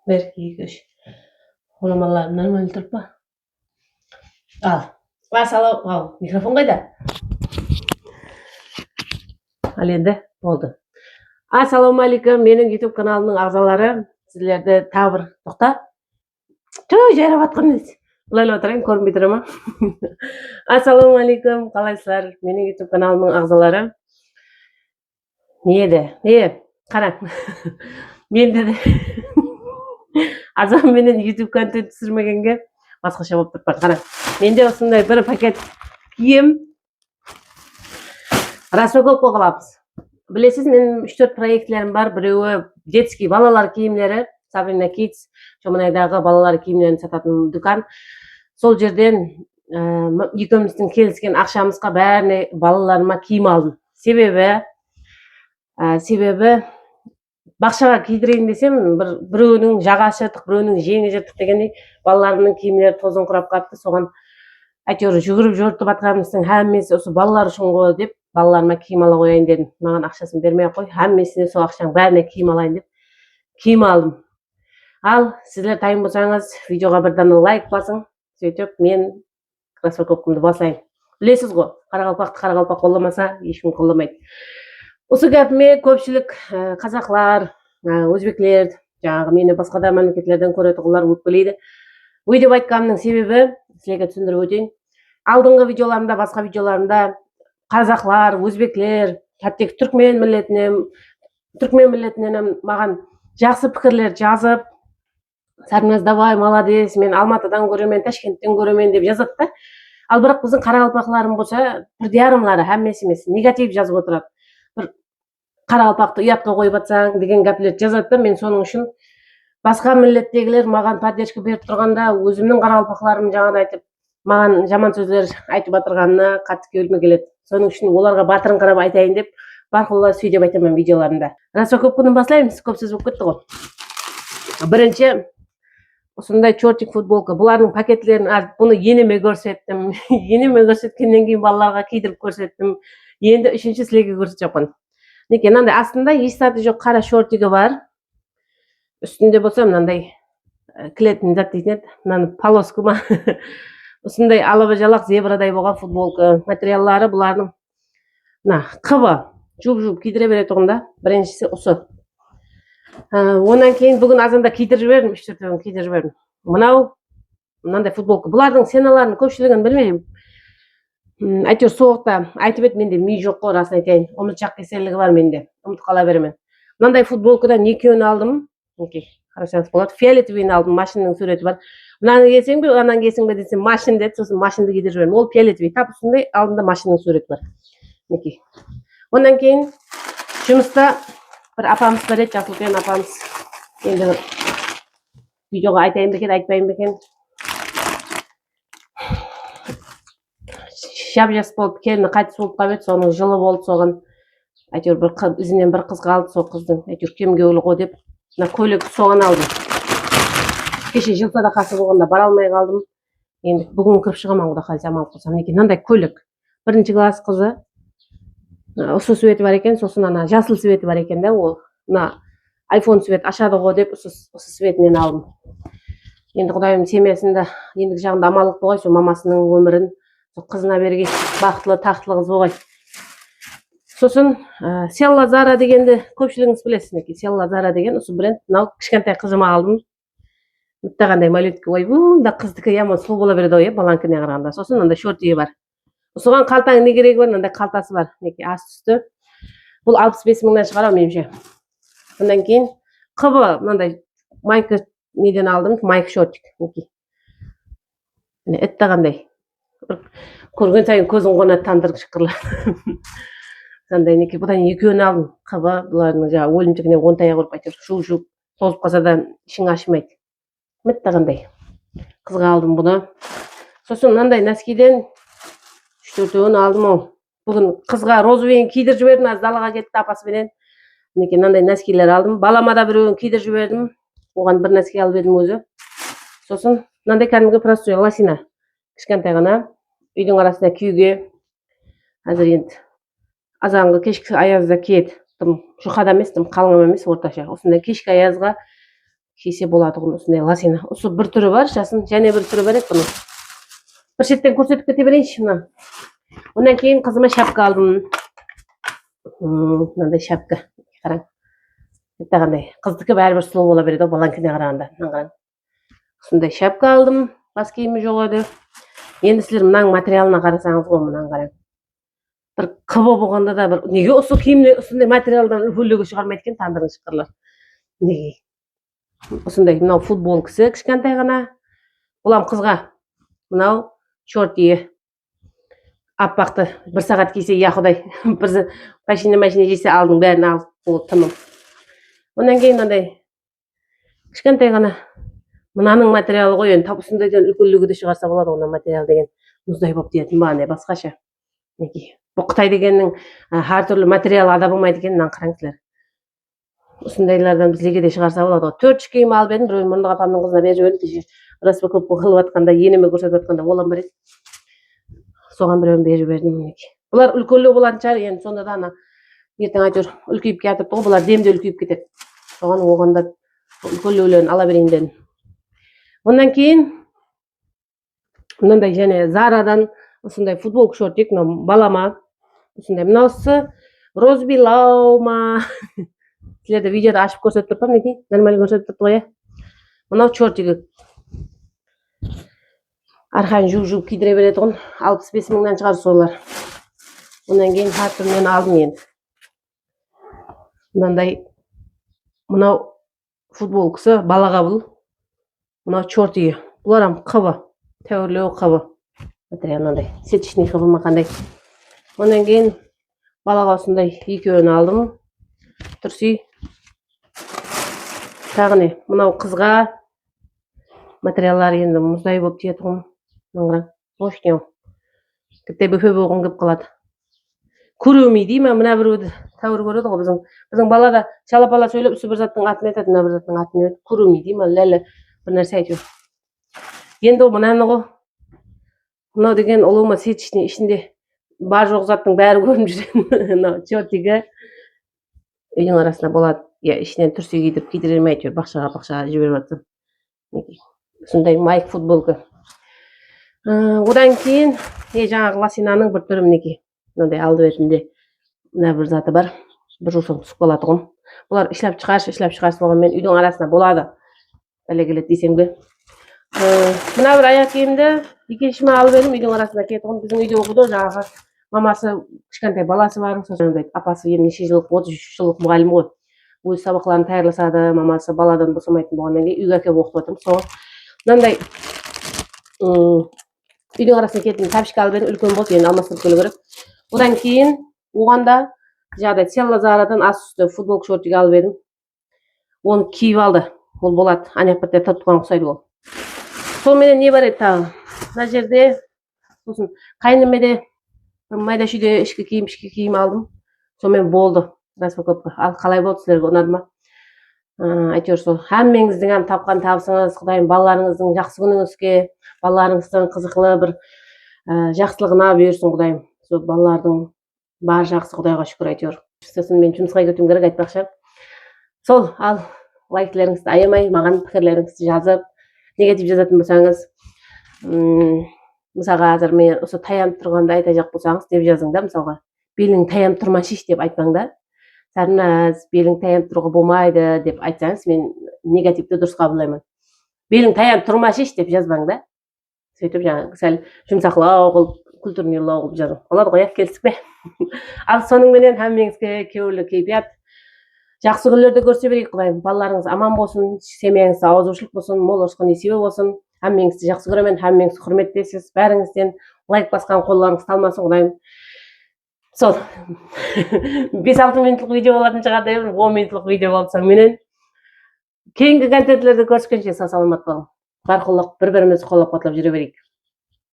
Belki göç. Olamalar normal turpa. Al. Asal al. Mikrofon kayda. Al endi oldu. Assalomu alaykum. Mening YouTube kanalımın a'zolari. Sizlarda tavır to'xta. Tüy jayravatqansiz. Bularga o'tirang, ko'rinmay turaman. Assalomu alaykum. Qalaysizlar? Mening YouTube kanalımın a'zolari. Ne? Qarang. Men dedi. Azam menen YouTube kontent tushirmaganga boshqacha bo'lib turibman. Qarang. Menda shunday bir paket kiyim raspakopka qilamiz. Bilesiz, mening 3-4 proyektlarim bor. Birovi детский balalar kiyimlari, Sabrina Kids, Cho'manaydagi balalar kiyimlarini sotadigan do'kon. Sol yerdan ikimizning kelishgan aqshamizga barini balalarıma kiyim aldım. Sebebi baqşaga kiydireyim desem, birovning jag'asi yirtiq, birovning jengi yirtiq degandek balalarımның kiyimlari tozonqirab qolibdi. So'g'an aytyor yugurib jo'rtib atganimizning hammasi o'sha balalar uchun qo'y deb balalarıma kiyim ala qo'yayın dedim. Mаған ақшасын bermay qo'y, hammasini so ақшаның bärine kiyim alayın deb kiyim aldım. Al, sizlar tayın bo'lsangiz videoga birdan like basing, сөйтіп men raspakopkamni basayın. Bilesiz-ku, Qaraqalpaqni Qaraqalpaq qo'llamasa, hech kim qo'llamaydi. Осы gapni ko'pchilik qozoqlar, o'zbeklar, жаңағы meni boshqa mamlakatlardan ko'radiganlar o'tbiladi. Bu deb aytganimning sababi sizlarga tushuntirib o'tayim. Алдыңғы videolarimda, boshqa videolarimda qozoqlar, o'zbeklar, hatto turkmen millatining ham mаған жақсы пікірлер жазып, Sarmaz davay, молодец, men Алматыдан көремін, Ташкенттен көремін деп жазады да. Ал бірақ біздің қарақалпақларым болса, бірде ярымлары hamması емес, негатив жазып отырады. Bir Қарақалпақты ұятқа қойып атсаң деген гәплерді жазады да. Мен соның үшін басқа милләттегілер маған поддержка беріп тұрғанда, өзімнің қарақалпақларым жаңа айтып, маған жаман сөздер айтып отырғанына қатты келгім келеді. Соның үшін оларға батырын қарап айтайын деп, барқылла сөйдеп айтамын видеоларымда. Распаковканы бастаймыз, көп сөз болып кетті ғой. Бірінші осындай чортик футболка. Бұлардың пакетлерін бұны енеме көрсеттім. Енеме көрсеткеннен кейін балаларға кидіріп көрсеттім. Енді үшінші сілеге көрсетіп Неке, мынандай астында еш заты жоқ қара шортигі бар. Үстінде болса мынандай кілетін зат дейтін еді. Мынаны полоска ма? Осындай алабы жалақ зебрадай болған футболка. Материаллары бұлардың қыбы. Жуып кидіре береді тұғында. Біріншісі осы. Онан кейін бүгін азанда кидіріп жібердім, 3-4 кидіріп жібердім. Мынандай футболка. Бұлардың сеналарын көпшілігін білмеймін. Әйтеуір соғықта айтып еді, менде ми жоқ қой, расын айтайын. Ұмытшақ кеселігі бар менде. Ұмытып қала беремін. Мынандай футболкадан екеуін алдым. Қарасаңыз болады. Фиолетовыйын алдым, машинның суреті бар. Мынаны кесең бе, анан кесең бе десем, машин деді, сосын машинды кидіріп жібердім. Ол фиолетовый. Тап үстінде алдында машинның суреті бар. Онан кейін жұмыста bir apamız var еді, Жасылкен апамыз. Енді видеоға айтайын бекен, айтпайын бекен. Жап-жас болып келіні қайтыс болып қабет, соның жылы болды соған. Әйтеуір ізінен бір қыз қалды, сол қыздың. Әйтеуір кемге өлі ғой деп, көйлек соған алдым. Кеше жыл садақасы болғанда бара алмай қалдым. Енді бүгін кіріп шығамын, құда қалса аман қылсам. Мынандай көйлек. Бірінші класс қызы. Осы светі бар екен, сосын жасыл светі бар екен да, ол iPhone свет ашады ғой деп, осы светінен алдым. Енді құдайым семьясында ендігі жағында амалық болғай, сол мамасының өмірін қызына берген бақытлы, тақтылы қыз болғай. Сосын Селла Зара дегенді көпшілігіңіз білесіз неке. Селла Зара деген осы бренд, кішкентай қызыма алдым. Мұттағандай малютке ой, да қыздікі яман сұлу бола береді ой, баланкіне қарағанда. Сосын мынандай шортиі бар. Осыған қалтаң не керегі бар, мынандай қалтасы бар. Неке асты-үсті. Бұл 65 мыңнан шығарау меніңше. Сондан кейін қыбы мынандай майка неден алдым, майка шортик. Әтті қандай. Көрген сайын көзің қонады, тандырып шыққырлар. Сондай неке, бұдан екеуін алдым. Қыбы бұлардың жаңа өлімшігіне онтая құрып айтыр. Жуып тозып қалса да ішің ашымайды. Әтті қандай. Қызға алдым бұны. Сосын мынандай носкиден 3-4-ін алдым ол. Бүгін қызға розовыйын кидіріп жібердім, аз далаға кетті апасыменен. Неке, мынандай носкилер алдым. Балама да біреуін кидіріп жібердім. Оған бір носки алып едім өзі. Сосын мынандай кәдімгі простой лосина. Кішкентай ғана үйдің арасында киюге. Қазір енді азанғы кешкі аязда киеді. Тым жұқада емес, тым қалың емес, орташа. Осындай кешкі аязға кийсе болот тугун ушундай лосина. Ушу бир түрү бар, жасын және бир түрү бар экен буну. Bir şetten көрсөтүп кете берейинчи мына. Ondan keyin kızıma şapka aldım. Mындай şapka. Караң. Кандай кыздыкы баары бир сулуу боло берет, баланкине караганда. Мына караң. Ушундай şapka aldım. Бас кийими жок эди. Эndi силер мынаның материалына карасаңыз го, мынаны караң. Бир кыбы болгондо да бир неге ушул кийимди ушундай материалдан үлгүлөгө чыгармайт экен, тандырышкырлар. Неге? Ушундай мына футболкасы кичкентай гана. Булам кызга. Мынау шорти. Аппақты бір сағат кисе, я құдай, бір машина жесе алдың, бәрін алып болды, тамам. Онан кейін мынандай кішкентай ғана мынаның материалы ғой, енді тап осындайдан үлкенлігі де шығарса болады, мына материал деген мұздай болып дейтін ба, не басқаша. Бұл Қытай дегеннің har түрлі материалы ада болмайды екен, мынаны қараңыздар. Осындайлардан бізге де шығарса болады. 4 киім алып едім, біреуін Мұрындық апамның қызына беріп едім, распаковка қылып жатқанда, енеме көрсетіп жатқанда олам бар еді. Соған біреуін беріп бердім мінекей. Бұлар үлкенлеу болатын шығар, енді сонда да ана ертең айтыр үлкейіп кетіп тұр, бұлар демде үлкейіп кетеді. Соған оғанда үлкенлеулерін ала берейін дедім. Ондан кейін мынандай және Зарадан осындай футболка шортик, балама осындай мынаусы Розбилау ма. Сілерді видеода ашып көрсетіп тұрып па мінекей, нормально көрсетіп тұрды ғой. Мынау шортигі. Арқайын жуып кидіре береді ғын, 65 мыңнан шығар солар. Ондан кейін хатыммен алдым енді. Мынандай, мынау футболкасы балаға бұл. Мынау шортиге. Бұларам қыбы, тәуірлеу қыбы. Материалынандай, сетчный қыбы мақандай. Ондан кейін балаға осындай екеуін алдым. Тұрси. Тағы не, мынау қызға материаллар енді мұздай болып тиеді ғын. Маңыран, ошнеу. Кітте бөпе болғын кеп қалады. Көрөмей дей ма, мына біреуді тәуір көреді ғой біздің балада шалапала сөйлеп, үсі бір заттың атын айтады, мына бір заттың атын айтады. Көрөмей дей ма, ләлі бір нәрсе айтып. Енді ол мынаны ғой. Мынау деген олуыма сетчный ішінде бар жоқ заттың бәрі көрініп жүреді. Мынау чортигі үйдің арасында болады. Ішінен түрсе кидірмей әйтеуір бақшаға жіберіп жатсам. Сондай майк футболка. Одан кейін жаңағы лосинаның бір түрі мінекей. Мынандай алды бетінде мына бір заты бар. Бір жусың түсіп қалады ғой. Бұлар ішлеп шығаршы болғанмен үйдің арасында болады. Бәле келеді десем бе. Мына бір аяқ киімді екіншіме алып едім, үйдің арасында кетті ғой. Біздің үйде оқыды, жаңағы мамасы кішкентай баласы бар. Сосын апасы енді неше жылық, 33 жылық мұғалім ғой. Өз сабақларын таярласады, мамасы баладан босамайтын болғаннан кейін үйге әкеліп оқытып отырмын. Соған мынандай үйдің арасына кеттім, тапшка алып едім, үлкен болды, енді алмастырып келу керек. Одан кейін оғанда жаңағыдай Целла Зарадан ас үсті футболка шортик алып едім. Оны киіп алды. Ол болады. Аяқ бітте тұрып тұрған ұқсайды ол. Сонымен не бар еді тағы? Мына жерде сосын қайнымеде майда шүйде ішкі киім алдым. Сонымен болды. Распаковка. Ал қалай болды сіздерге ұнады ма? Әйтеуір сол әммеңіздің тапқан табысыңыз, Құдайым балаларыңыздың жақсы күніңізге, балаларыңыздың қызықлы бір жақсылығына бұйырсын Құдайым. Сол балалардың бар жақсы Құдайға шүкір әйтеуір. Сосын мен жұмысқа кетуім керек айтпақшы. Сол, ал лайклеріңізді аямай, маған пікірлеріңізді жазып, негатив жазатын болсаңыз, мысалға азыр мен осы таянып тұрғанда айтажақ болсаңыз деп жазың да, мысалға белің таянып тұрмашы деп айтпаңда. Сарназ, белің таянып тұруға болмайды деп айтсаңыз, мен негативті дұрыс қабылдаймын. Белің таянып тұрмашы деп жазбаң да. Сөйтіп жаңағы сәл жұмсақлау қылып, күлтірмелау қылып жазың. Болады ғой, келістік пе? Ал соның менен әммеңізге кеулі кейпият. Жақсы күндерді көрсе берейік Құдайым. Балаларыңыз аман болсын, семьяңызда ауызбіршілік болсын, мол ырысқы несібе болсын. Әммеңізді жақсы көремін, әммеңізді құрметтейсіз. Бәріңізден лайк басқан қолдарыңыз талмасын Құдайым. Сол 5-6 минутлық видео болатын шығар деймін, 10 минутлық видео болса менен кейінгі контентлерді көріскенше сау саламат болың. Бар қолдап, бір-бірімізді қолдап қуатлап жүре берейік.